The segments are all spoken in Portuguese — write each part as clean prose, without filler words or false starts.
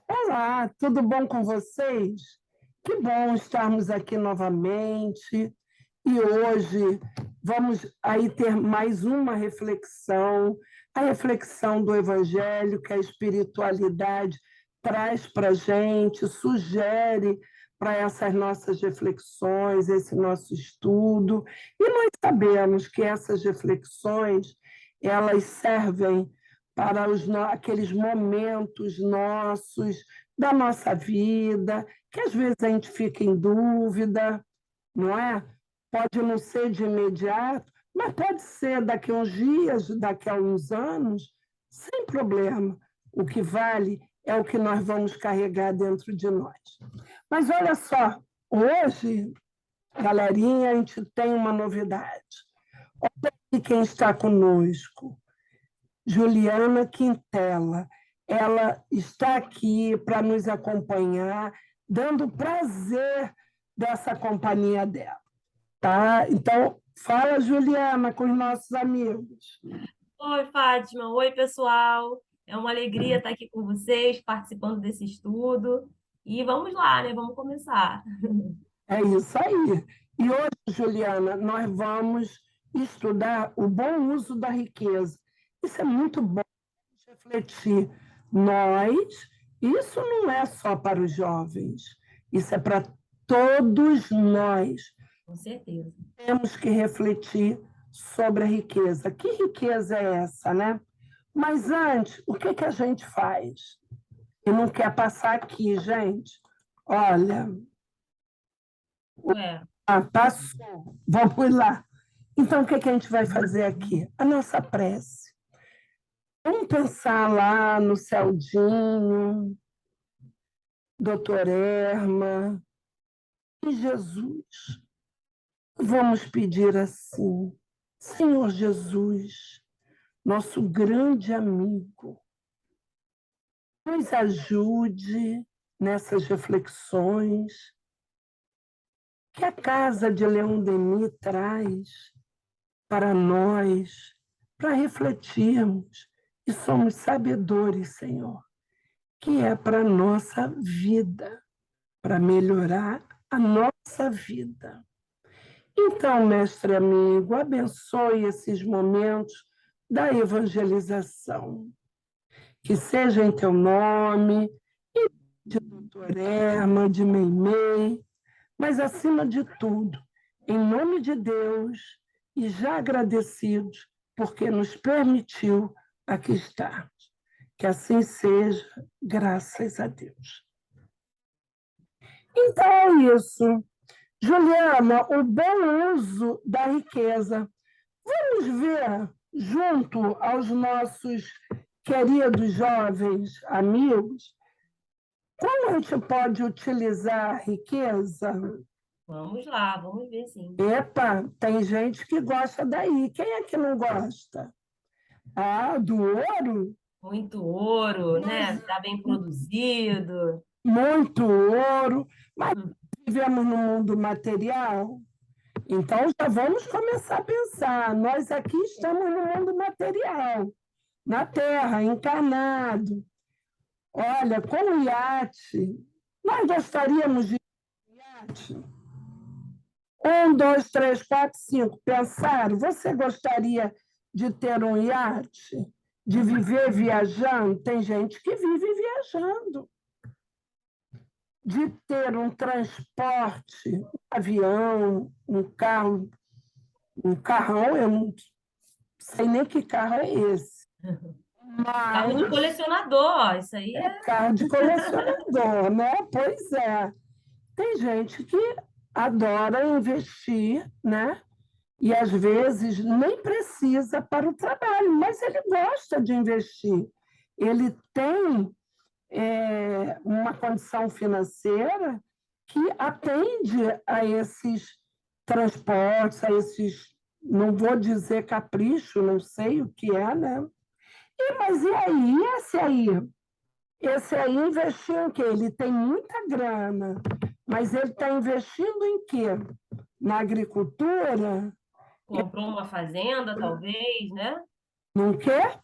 Olá, tudo bom com vocês? Que bom estarmos aqui novamente. E hoje vamos aí ter mais uma reflexão, a reflexão do Evangelho que a espiritualidade traz para a gente, sugere para essas nossas reflexões, esse nosso estudo. E nós sabemos que essas reflexões, elas servem para aqueles momentos nossos, da nossa vida, que às vezes a gente fica em dúvida, não é? Pode não ser de imediato, mas pode ser daqui a uns dias, daqui a uns anos, sem problema. O que vale é o que nós vamos carregar dentro de nós. Mas olha só, hoje, galerinha, a gente tem uma novidade. Olha aqui quem está conosco. Juliana Quintela. Ela está aqui para nos acompanhar, dando prazer dessa companhia dela. Tá? Então, fala, Juliana, com os nossos amigos. Oi, Fátima. Oi, pessoal. É uma alegria estar aqui com vocês, participando desse estudo. E vamos lá, né? Vamos começar. É isso aí. E hoje, Juliana, nós vamos estudar o bom uso da riqueza. Isso é muito bom refletir. Isso não é só para os jovens, isso é para todos nós. Com certeza. Temos que refletir sobre a riqueza. Que riqueza é essa, né? Mas antes, o que a gente faz? E não quer passar aqui, gente. Olha, Ué, passou. Vamos lá. Então, o que a gente vai fazer aqui? A nossa prece. Vamos pensar lá no Celdinho, doutor Erma e Jesus. Vamos pedir assim: Senhor Jesus, nosso grande amigo, nos ajude nessas reflexões que a Casa de Leão Denis traz para nós, para refletirmos, e somos sabedores, Senhor, que é para a nossa vida, para melhorar a nossa vida. Então, mestre amigo, abençoe esses momentos da evangelização. Que seja em teu nome, e de doutor Erma, de Meimei, mas, acima de tudo, em nome de Deus, e já agradecidos, porque nos permitiu aqui estarmos. Que assim seja, graças a Deus. Então é isso. Juliana, o bom uso da riqueza. Vamos ver, junto aos nossos queridos jovens amigos, como a gente pode utilizar a riqueza? vamos lá, vamos ver sim. Epa, tem gente que gosta daí. Quem é que não gosta? Ah, do ouro? Muito ouro, né? Nós, Está bem produzido. muito ouro, mas vivemos no mundo material. Então, já vamos começar a pensar. Nós aqui estamos no mundo material, na Terra, encarnado. Olha, com o iate, nós gostaríamos de iate? 1, 2, 3, 4, 5. Pensaram? Você gostaria de ter um iate? De viver viajando? Tem gente que vive viajando. De ter um transporte, um avião, um carro, um carrão, eu não sei nem que carro é esse. Carro de Mas colecionador, isso aí é é. carro de colecionador, né? Pois é. Tem gente que adora investir, né? E às vezes nem precisa para o trabalho, mas ele gosta de investir. Ele tem uma condição financeira que atende a esses transportes, a esses, não vou dizer capricho, não sei o que é, né? Mas e aí? Esse aí? Esse aí investiu em quê? Ele tem muita grana, mas ele está investindo em quê? Na agricultura? Comprou uma fazenda, talvez, né? Não quer?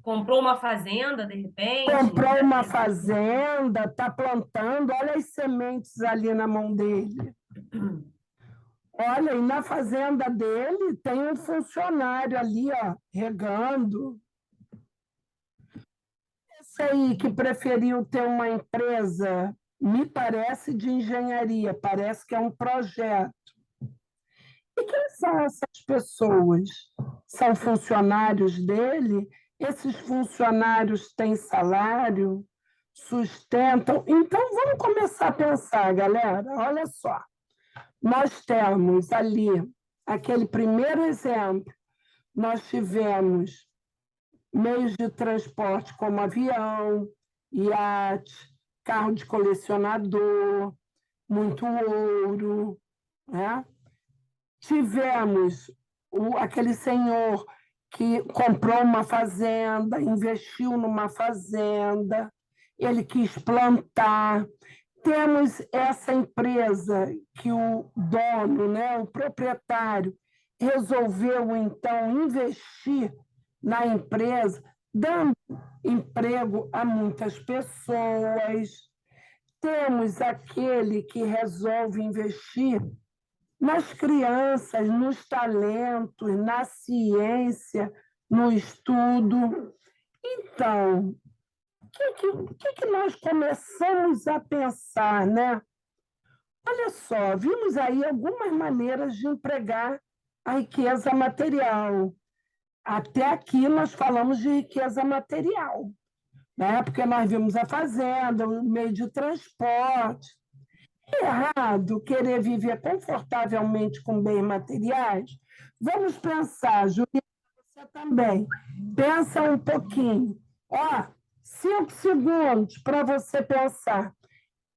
Comprou uma fazenda, de repente, Comprou né? uma fazenda, está plantando, olha as sementes ali na mão dele. Olha, e na fazenda dele tem um funcionário ali, ó, regando. Esse aí que preferiu ter uma empresa, me parece de engenharia, parece que é um projeto. E quem são essas pessoas? São funcionários dele? Esses funcionários têm salário? Sustentam? Então, vamos começar a pensar, galera. Olha só. Nós temos ali aquele primeiro exemplo. Nós tivemos meios de transporte como avião, iate, carro de colecionador, muito ouro, né? Tivemos aquele senhor que comprou uma fazenda, investiu numa fazenda, ele quis plantar. Temos essa empresa que o dono, né, o proprietário, resolveu, então, investir na empresa, dando emprego a muitas pessoas. Temos aquele que resolve investir nas crianças, nos talentos, na ciência, no estudo. Então, o que nós começamos a pensar, né? Olha só, vimos aí algumas maneiras de empregar a riqueza material. Até aqui nós falamos de riqueza material, né? Porque nós vimos a fazenda, o meio de transporte. É errado querer viver confortavelmente com bens materiais? Vamos pensar, Juliana, você também. Pensa um pouquinho. Ó, 5 segundos para você pensar.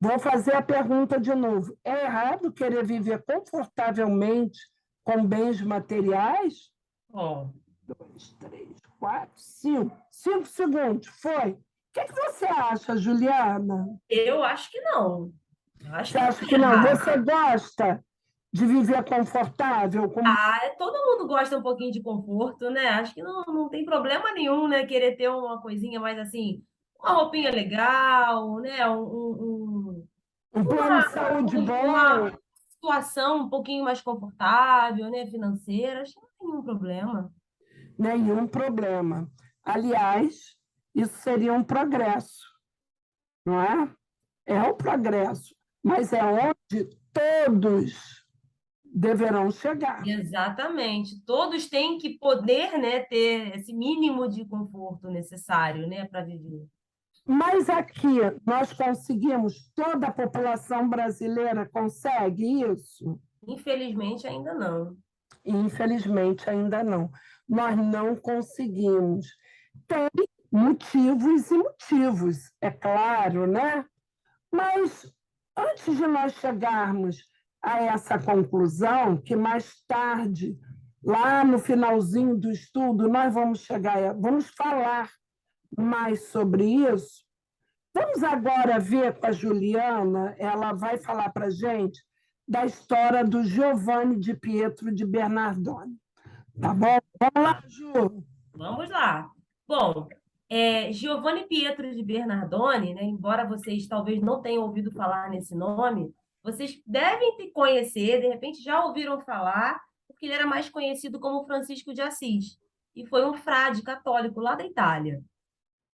Vou fazer a pergunta de novo. É errado querer viver confortavelmente com bens materiais? Bom, 2, 3, 4, 5. 5 segundos, foi. O que você acha, Juliana? eu acho que não. Eu acho Você que não acha que é não? errado. Você gosta de viver confortável? Todo mundo gosta um pouquinho de conforto, né? Acho que não tem problema nenhum, né? Querer ter uma coisinha mais assim, uma roupinha legal, né? Um plano de saúde Uma bom? situação um pouquinho mais confortável, né? Financeira. Acho que não tem nenhum problema. Nenhum problema. Aliás, isso seria um progresso, não é? É o progresso, mas é onde todos deverão chegar. Exatamente. Todos têm que poder, né, ter esse mínimo de conforto necessário, né, para viver. Mas aqui nós conseguimos, toda a população brasileira consegue isso? Infelizmente, ainda não. Infelizmente, ainda não. Nós não conseguimos. Tem motivos e motivos, é claro, né? Mas antes de nós chegarmos a essa conclusão, que mais tarde, lá no finalzinho do estudo, nós vamos chegar, vamos falar mais sobre isso. Vamos agora ver com a Juliana, ela vai falar para a gente da história do Giovanni de Pietro de Bernardone. Tá bom? Vamos lá, Ju. Vamos lá. Bom, Giovanni Pietro de Bernardone, né, embora vocês talvez não tenham ouvido falar nesse nome, vocês devem te conhecer, de repente já ouviram falar, porque ele era mais conhecido como Francisco de Assis, e foi um frade católico lá da Itália.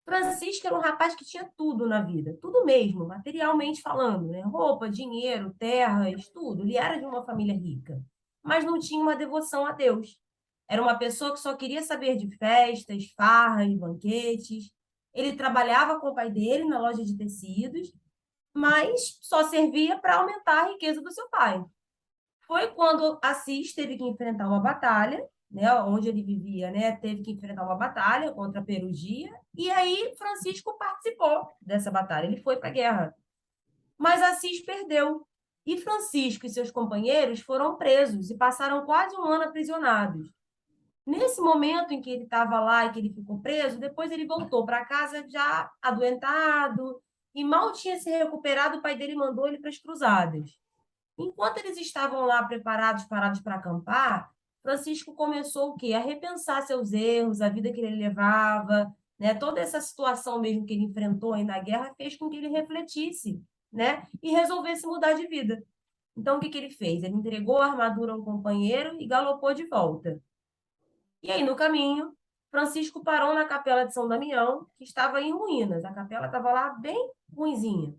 Francisco era um rapaz que tinha tudo na vida, tudo mesmo, materialmente falando, né? Roupa, dinheiro, terras, tudo. Ele era de uma família rica, mas não tinha uma devoção a Deus. Era uma pessoa que só queria saber de festas, farras, banquetes. Ele trabalhava com o pai dele na loja de tecidos, mas só servia para aumentar a riqueza do seu pai. Foi quando Assis teve que enfrentar uma batalha, né, onde ele vivia, né, teve que enfrentar uma batalha contra a Perugia, e aí Francisco participou dessa batalha, ele foi para a guerra. Mas Assis perdeu, e Francisco e seus companheiros foram presos e passaram quase um ano aprisionados. Nesse momento em que ele estava lá e que ele ficou preso, depois ele voltou para casa já adoentado, e mal tinha se recuperado, o pai dele mandou ele para as cruzadas. Enquanto eles estavam lá preparados, parados para acampar, Francisco começou o quê? A repensar seus erros, a vida que ele levava, né? Toda essa situação mesmo que ele enfrentou aí na guerra fez com que ele refletisse, né? E resolvesse mudar de vida. Então, o que ele fez? Ele entregou a armadura a um companheiro e galopou de volta. E aí, no caminho, Francisco parou na capela de São Damião, que estava em ruínas. A capela estava lá bem ruinzinha.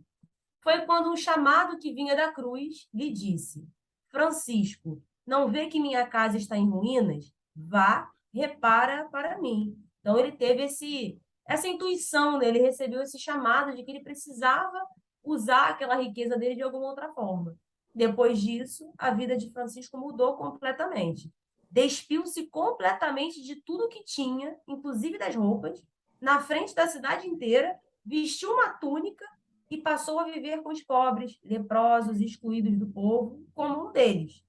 Foi quando um chamado que vinha da cruz lhe disse: Francisco, não vê que minha casa está em ruínas? Vá, repara para mim. Então ele teve essa intuição, né? Ele recebeu esse chamado de que ele precisava usar aquela riqueza dele de alguma outra forma. Depois disso, a vida de Francisco mudou completamente. Despiu-se completamente de tudo que tinha, inclusive das roupas, na frente da cidade inteira, vestiu uma túnica e passou a viver com os pobres, leprosos, excluídos do povo, como um deles.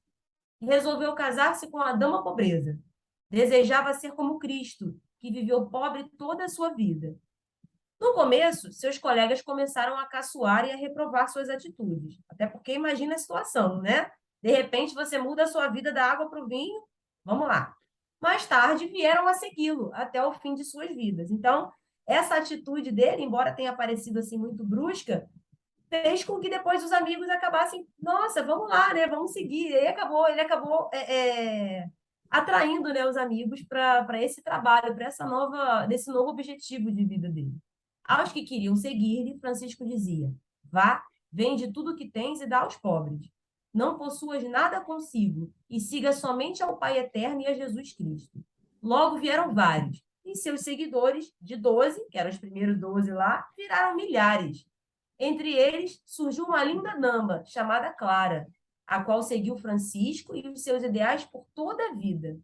Resolveu casar-se com a dama pobreza. Desejava ser como Cristo, que viveu pobre toda a sua vida. No começo, seus colegas começaram a caçoar e a reprovar suas atitudes. Até porque imagina a situação, né? De repente você muda a sua vida da água para o vinho. Vamos lá. Mais tarde vieram a segui-lo até o fim de suas vidas. Então, essa atitude dele, embora tenha parecido assim muito brusca, fez com que depois os amigos acabassem, nossa, vamos lá, né? Vamos seguir. Ele acabou atraindo, né, os amigos para esse trabalho, para desse novo objetivo de vida dele. Aos que queriam seguir-lhe, Francisco dizia: vá, vende tudo o que tens e dá aos pobres. Não possuas nada consigo, e siga somente ao Pai Eterno e a Jesus Cristo. Logo vieram vários, e seus seguidores, de 12, que eram os primeiros 12 lá, viraram milhares. Entre eles surgiu uma linda dama, chamada Clara, a qual seguiu Francisco e os seus ideais por toda a vida.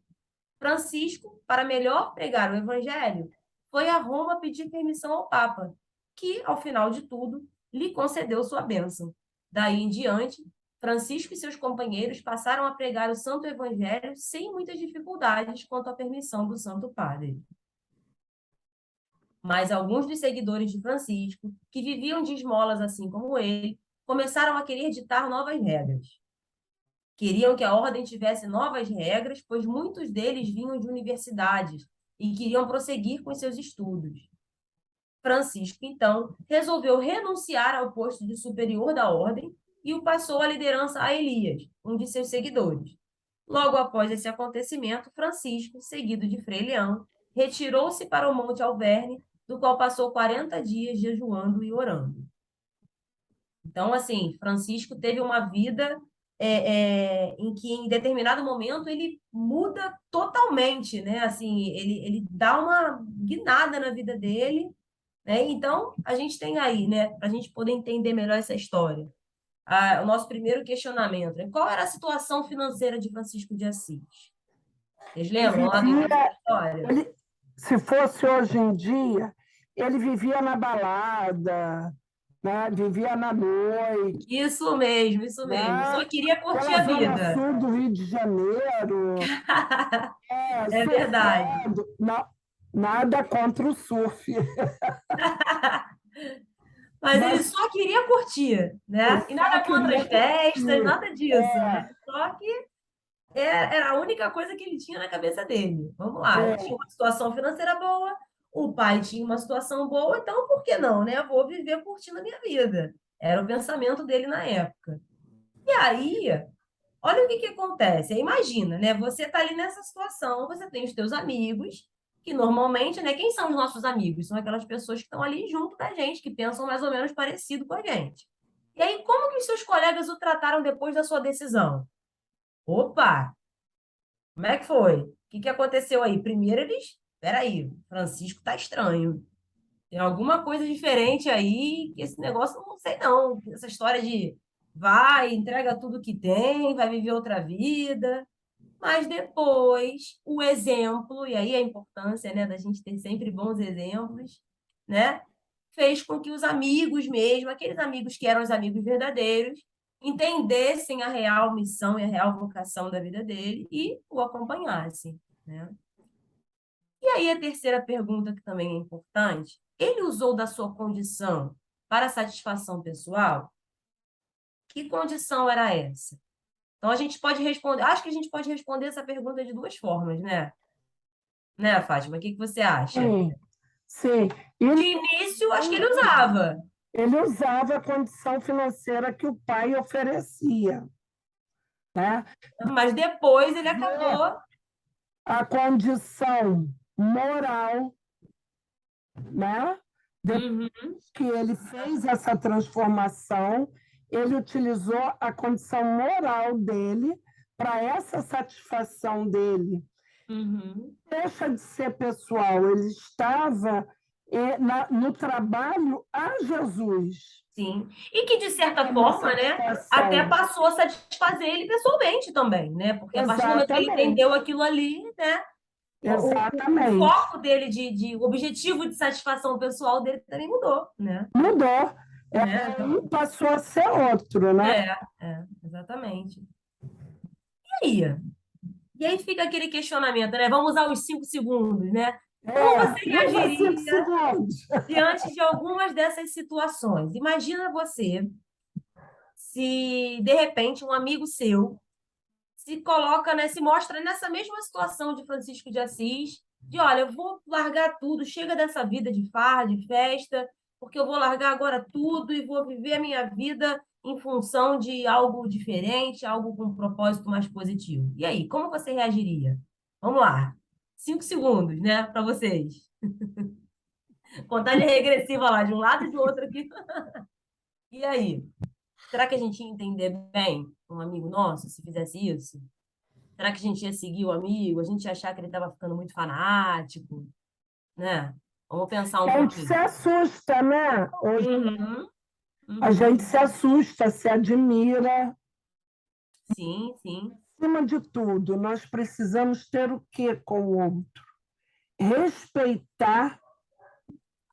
Francisco, para melhor pregar o evangelho, foi a Roma pedir permissão ao Papa, que, ao final de tudo, lhe concedeu sua bênção. Daí em diante, Francisco e seus companheiros passaram a pregar o Santo Evangelho sem muitas dificuldades quanto à permissão do Santo Padre. Mas alguns dos seguidores de Francisco, que viviam de esmolas assim como ele, começaram a querer ditar novas regras. Queriam que a ordem tivesse novas regras, pois muitos deles vinham de universidades e queriam prosseguir com seus estudos. Francisco, então, resolveu renunciar ao posto de superior da ordem e o passou a liderança a Elias, um de seus seguidores. Logo após esse acontecimento, Francisco, seguido de Frei Leão, retirou-se para o Monte Alverne, do qual passou 40 dias jejuando e orando. Então, assim, Francisco teve uma vida em que, em determinado momento, ele muda totalmente, né? Assim, ele dá uma guinada na vida dele, né? Então, a gente tem aí, né? Para a gente poder entender melhor essa história. O nosso primeiro questionamento, né? Qual era a situação financeira de Francisco de Assis? Vocês Ele lembram lá do início da vivia, história? se fosse hoje em dia, ele vivia na balada, né? Vivia na noite, Isso mesmo, isso mesmo. né? Só queria curtir Pela a zona vida. sul do Rio de Janeiro, É verdade. surfando. Nada contra o surf, Mas ele mas só queria curtir, eu né? E só nada contra as queria festas, curtir. nada disso, né? Só que era a única coisa que ele tinha na cabeça dele. Vamos lá, ele tinha É, uma situação financeira boa, o pai tinha uma situação boa, então por que não, né? Eu vou viver curtindo a minha vida. Era o pensamento dele na época. E aí, olha o que acontece. Imagina, né? Você está ali nessa situação, você tem os teus amigos, que normalmente, né? Quem são os nossos amigos? São aquelas pessoas que estão ali junto da gente, que pensam mais ou menos parecido com a gente. E aí, como que os seus colegas o trataram depois da sua decisão? Opa, como é que foi? O que aconteceu aí? Primeiro eles, peraí, Francisco tá estranho. Tem alguma coisa diferente aí, que esse negócio, não sei não. Essa história de vai, entrega tudo que tem, vai viver outra vida. Mas depois, o exemplo, e aí a importância, né, da gente ter sempre bons exemplos, né, fez com que os amigos mesmo, aqueles amigos que eram os amigos verdadeiros, entendessem a real missão e a real vocação da vida dele e o acompanhassem, né? E aí a terceira pergunta que também é importante, ele usou da sua condição para satisfação pessoal? Que condição era essa? Então a gente pode responder, acho que a gente pode responder essa pergunta de duas formas, né? Né, Fátima? O que você acha? sim, Sim, De e início, acho que ele usava. ele usava a condição financeira que o pai oferecia, né? Mas depois ele acabou. A condição moral, né? Depois Uhum, que ele fez essa transformação, ele utilizou a condição moral dele para essa satisfação dele. uhum. Deixa de ser pessoal, ele estava no trabalho a Jesus. Sim. E que, de certa Uma forma, né, até satisfação. passou a satisfazer ele pessoalmente também, né? Porque a partir do momento que ele Exatamente, entendeu aquilo ali, né, o exatamente. foco dele o objetivo de satisfação pessoal dele também mudou, né? Mudou. Né? Um passou a ser outro, né? Exatamente. E aí? E aí fica aquele questionamento, né? Vamos usar os 5 segundos, né? Como você Usa 5 reagiria segundos. diante de algumas dessas situações? Imagina você se, de repente, um amigo seu se coloca, né, se mostra nessa mesma situação de Francisco de Assis, de, olha, eu vou largar tudo, chega dessa vida de farra, de festa, porque eu vou largar agora tudo e vou viver a minha vida em função de algo diferente, algo com um propósito mais positivo. E aí, como você reagiria? Vamos lá. 5 segundos, né, para vocês. Contagem regressiva lá, de um lado e do outro aqui. E aí? Será que a gente ia entender bem um amigo nosso se fizesse isso? Será que a gente ia seguir o amigo? A gente ia achar que ele estava ficando muito fanático, né? Vamos pensar um A gente se pouquinho. assusta, né? Hoje Uhum, a gente uhum. se assusta, se admira. Sim, sim. Acima de tudo, nós precisamos ter o quê com o outro? Respeitar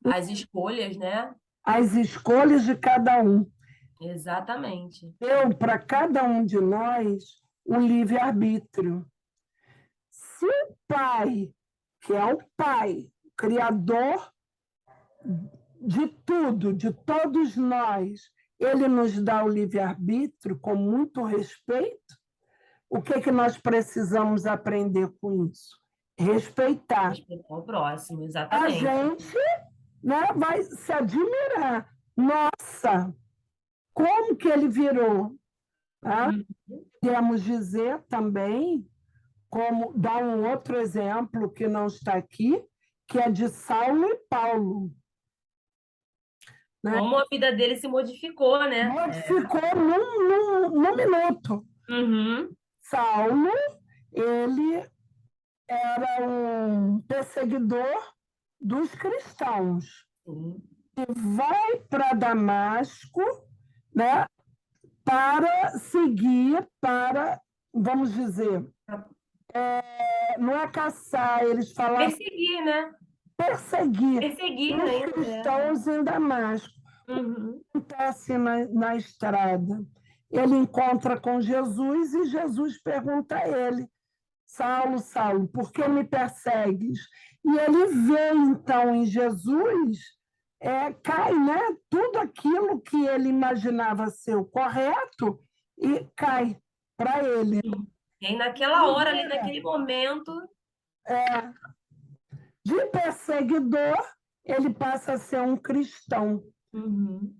As escolhas, né? as escolhas de cada um. Exatamente. Deu para cada um de nós o livre-arbítrio. Se o Pai, que é o Pai, o Criador de tudo, de todos nós, ele nos dá o livre-arbítrio com muito respeito, o que, que nós precisamos aprender com isso? Respeitar. Respeitar o próximo, A exatamente. gente, né, vai se admirar. Nossa, como que ele virou? Tá? Uhum. Podemos dizer também, como dar um outro exemplo que não está aqui, que é de Saulo e Paulo. Né? Como a vida dele se modificou, né? Modificou num minuto. Uhum. Saulo, ele era um perseguidor dos cristãos. Sim. Vai para Damasco, né, para seguir, para, vamos dizer, não é caçar, eles falavam Perseguir, né? perseguir Perseguir os ainda, cristãos em Damasco. Uhum. Acontece na estrada. Ele encontra com Jesus e Jesus pergunta a ele: Saulo, Saulo, por que me persegues? E ele vê, então, em Jesus, cai, né? Tudo aquilo que ele imaginava ser o correto e cai para ele. E aí, naquela hora, ali, naquele momento, De perseguidor, ele passa a ser um cristão uhum.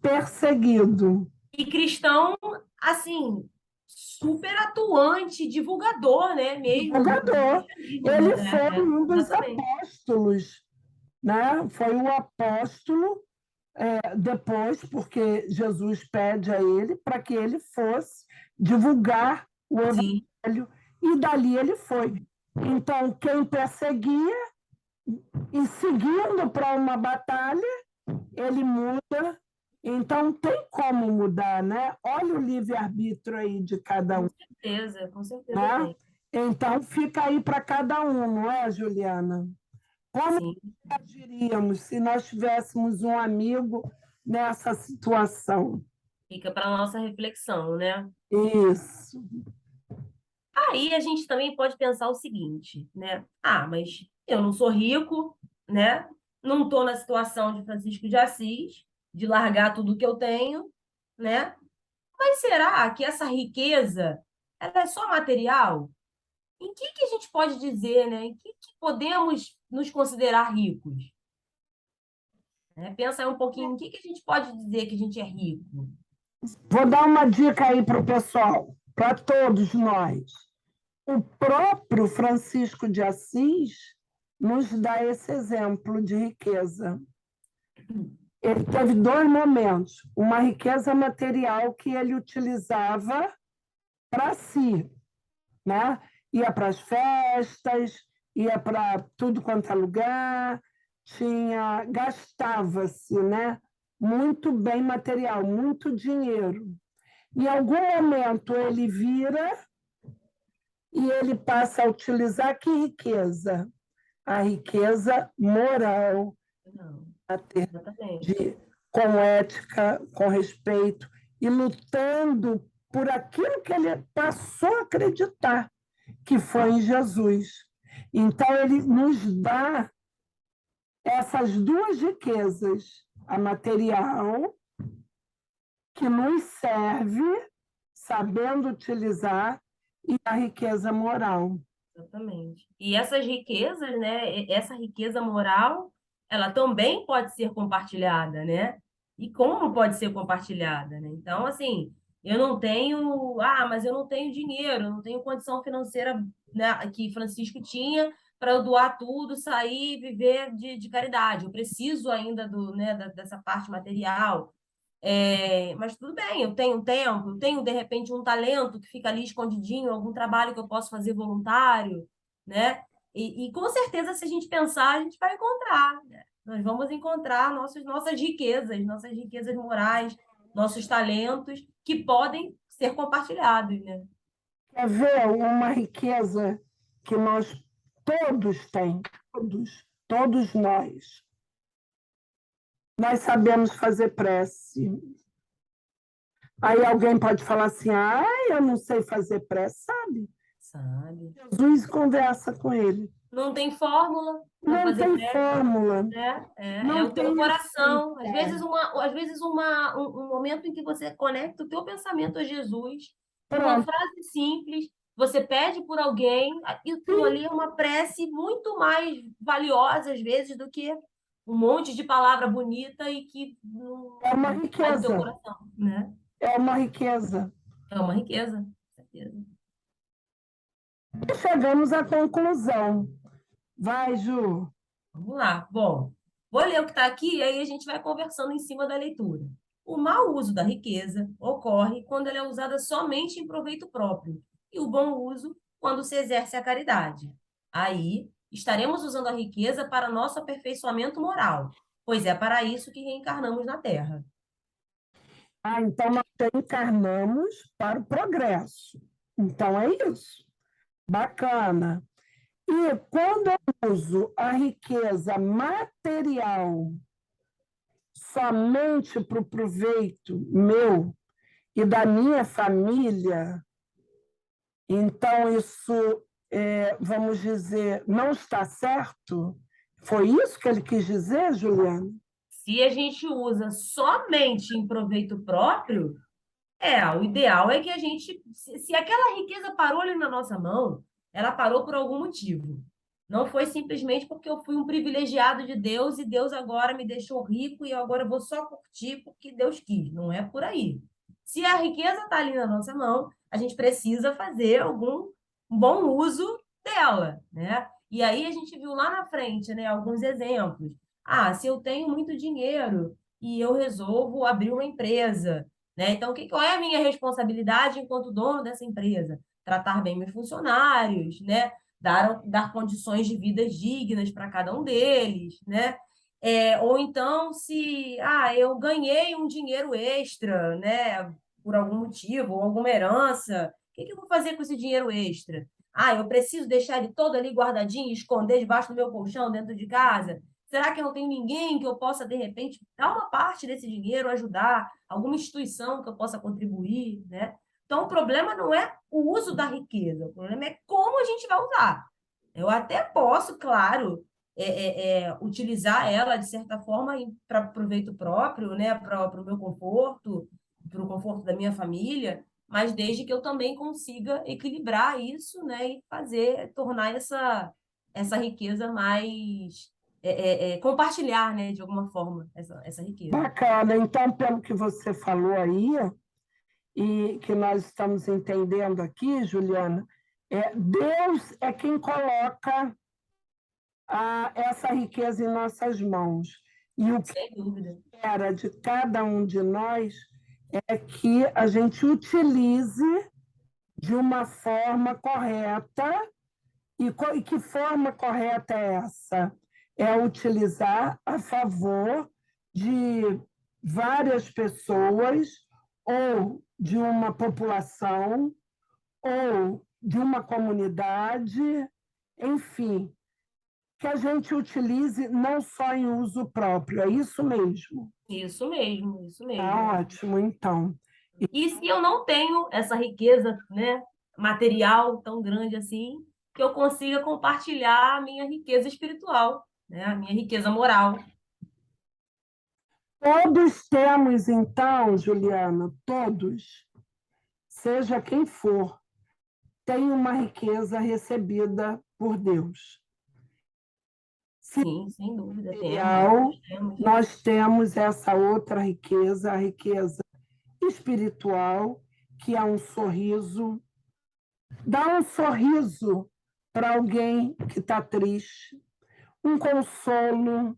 perseguido. E cristão, assim, super atuante, divulgador, né? Mesmo do Divulgador. cristianismo, Ele né? foi um dos Exatamente. apóstolos, né? Foi o apóstolo depois, porque Jesus pede a ele para que ele fosse divulgar o Sim. evangelho, e dali ele foi. Então, quem perseguia e seguindo para uma batalha, ele muda. Então, tem como mudar, né? Olha o livre-arbítrio aí de cada um, Com certeza né? tem. Então, fica aí para cada um, não é, Juliana? Como Sim. agiríamos se nós tivéssemos um amigo nessa situação? Fica para nossa reflexão, né? Isso. Aí a gente também pode pensar o seguinte, né? Ah, mas eu não sou rico, né? Não estou na situação de Francisco de Assis, de largar tudo que eu tenho, né? Mas será que essa riqueza, ela é só material? Em que a gente pode dizer, né? Em que podemos nos considerar ricos? né? Pensa aí um pouquinho, o que que a gente pode dizer que a gente é rico? Vou dar uma dica aí para o pessoal, para todos nós. O próprio Francisco de Assis nos dá esse exemplo de riqueza. Ele teve dois momentos: uma riqueza material que ele utilizava para si, né? Ia para as festas, ia para tudo quanto é lugar, gastava-se, né? Muito bem material, muito dinheiro. Em algum momento ele vira e ele passa a utilizar que riqueza? A riqueza moral, Não, a ter exatamente. de, com ética, com respeito, e lutando por aquilo que ele passou a acreditar, que foi em Jesus. Então, ele nos dá essas duas riquezas, a material, que nos serve, sabendo utilizar, e a riqueza moral. Exatamente. E essas riquezas, né? Essa riqueza moral, ela também pode ser compartilhada, né? E como pode ser compartilhada, né? Então, assim, eu não tenho, mas eu não tenho dinheiro, eu não tenho condição financeira, né, que Francisco tinha para eu doar tudo, sair e viver de caridade. Eu preciso ainda né, dessa parte material. Mas tudo bem, eu tenho tempo, eu tenho de repente um talento que fica ali escondidinho, algum trabalho que eu posso fazer voluntário, né? E com certeza, se a gente pensar, a gente vai encontrar, né? Nós vamos encontrar nossas riquezas morais, nossos talentos que podem ser compartilhados, né? Quer ver uma riqueza que nós todos temos, todos nós. Nós sabemos fazer prece. Aí alguém pode falar assim: eu não sei fazer prece, sabe? Sabe? Jesus conversa com ele. Não tem fórmula para Não fazer tem prece, fórmula, né? É não o teu tem coração. receita. Às vezes um momento em que você conecta o teu pensamento a Jesus, numa Pronto. frase simples, você pede por alguém, aquilo ali é uma prece muito mais valiosa, às vezes, do que um monte de palavra bonita e que É uma não sai do teu riqueza, coração, né? é uma riqueza. É uma riqueza, com certeza. E chegamos à conclusão. Vai, Ju. Vamos lá. Bom, vou ler o que está aqui e aí a gente vai conversando em cima da leitura. O mau uso da riqueza ocorre quando ela é usada somente em proveito próprio, e o bom uso quando se exerce a caridade. Aí estaremos usando a riqueza para nosso aperfeiçoamento moral, pois é para isso que reencarnamos na Terra. Então nós encarnamos para o progresso. Então é isso. Bacana. E quando eu uso a riqueza material somente para o proveito meu e da minha família, então isso, vamos dizer, não está certo? Foi isso que ele quis dizer, Juliana? Se a gente usa somente em proveito próprio, o ideal é que a gente, se aquela riqueza parou ali na nossa mão, ela parou por algum motivo. Não foi simplesmente porque eu fui um privilegiado de Deus e Deus agora me deixou rico e agora eu vou só curtir porque Deus quis. Não é por aí. Se a riqueza está ali na nossa mão, a gente precisa fazer algum bom uso dela, né? E aí a gente viu lá na frente, né, alguns exemplos. Se eu tenho muito dinheiro e eu resolvo abrir uma empresa, né? Então, qual é a minha responsabilidade enquanto dono dessa empresa? Tratar bem meus funcionários, né? Dar condições de vida dignas para cada um deles, né? Ou então, se eu ganhei um dinheiro extra, né? Por algum motivo, ou alguma herança, o que eu vou fazer com esse dinheiro extra? Eu preciso deixar ele todo ali guardadinho, esconder debaixo do meu colchão dentro de casa? Será que eu não tenho ninguém que eu possa, de repente, dar uma parte desse dinheiro, ajudar? Alguma instituição que eu possa contribuir, né? Então, o problema não é o uso da riqueza, o problema é como a gente vai usar. Eu até posso, claro, utilizar ela, de certa forma, para proveito próprio, né? Para o meu conforto, para o conforto da minha família, mas desde que eu também consiga equilibrar isso, né? E tornar essa riqueza mais compartilhar, né, de alguma forma, essa riqueza. Bacana. Então, pelo que você falou aí, e que nós estamos entendendo aqui, Juliana, Deus é quem coloca essa riqueza em nossas mãos. E o que Sem dúvida. era de cada um de nós é que a gente utilize de uma forma correta. E que forma correta é essa? É utilizar a favor de várias pessoas, ou de uma população, ou de uma comunidade, enfim, que a gente utilize não só em uso próprio, é isso mesmo. Isso mesmo, isso mesmo. Tá ótimo, então. E se eu não tenho essa riqueza, né, material tão grande assim, que eu consiga compartilhar a minha riqueza espiritual, né, a minha riqueza moral. Todos temos, então, Juliana, todos, seja quem for, tem uma riqueza recebida por Deus. Sim, sem dúvida, temos. Nós temos essa outra riqueza, a riqueza espiritual, que é um sorriso. Dá um sorriso para alguém que está triste, um consolo,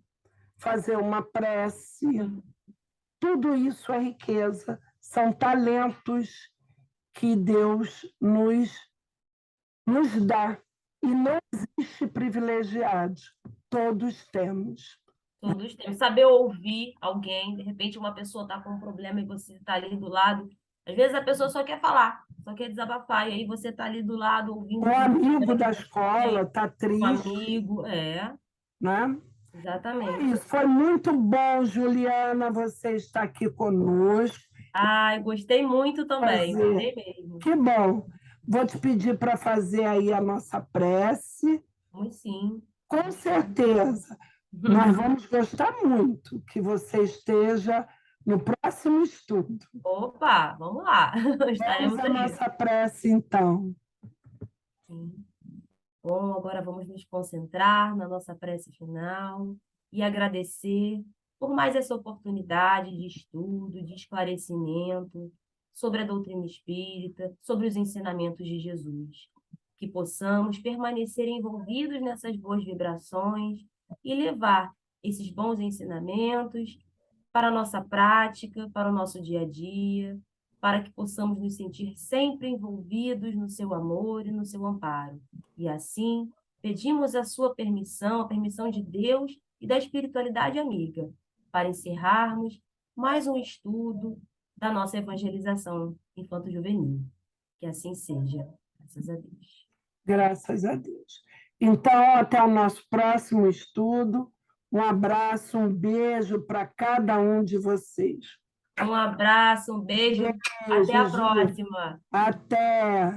fazer uma prece. Tudo isso é riqueza, são talentos que Deus nos dá. E não existe privilegiado, todos temos. Todos temos. Saber ouvir alguém, de repente uma pessoa está com um problema e você está ali do lado. Às vezes a pessoa só quer falar, só quer desabafar, e aí você está ali do lado ouvindo. Um amigo da escola está triste. Um amigo, né? Exatamente. Isso foi muito bom, Juliana, você estar aqui conosco. Ai, gostei muito também, gostei mesmo. Que bom. Vou te pedir para fazer aí a nossa prece. Sim. Com certeza. Nós vamos gostar muito que você esteja no próximo estudo. Opa, vamos lá. Vamos à nossa prece, então. Sim. Bom, agora vamos nos concentrar na nossa prece final e agradecer por mais essa oportunidade de estudo, de esclarecimento sobre a doutrina espírita, sobre os ensinamentos de Jesus. Que possamos permanecer envolvidos nessas boas vibrações e levar esses bons ensinamentos para a nossa prática, para o nosso dia a dia, para que possamos nos sentir sempre envolvidos no seu amor e no seu amparo. E assim, pedimos a sua permissão, a permissão de Deus e da espiritualidade amiga, para encerrarmos mais um estudo da nossa evangelização infanto-juvenil. Que assim seja. Graças a Deus. Graças a Deus. Então, até o nosso próximo estudo. Um abraço, um beijo para cada um de vocês. Um abraço, um beijo. Até a próxima. Até!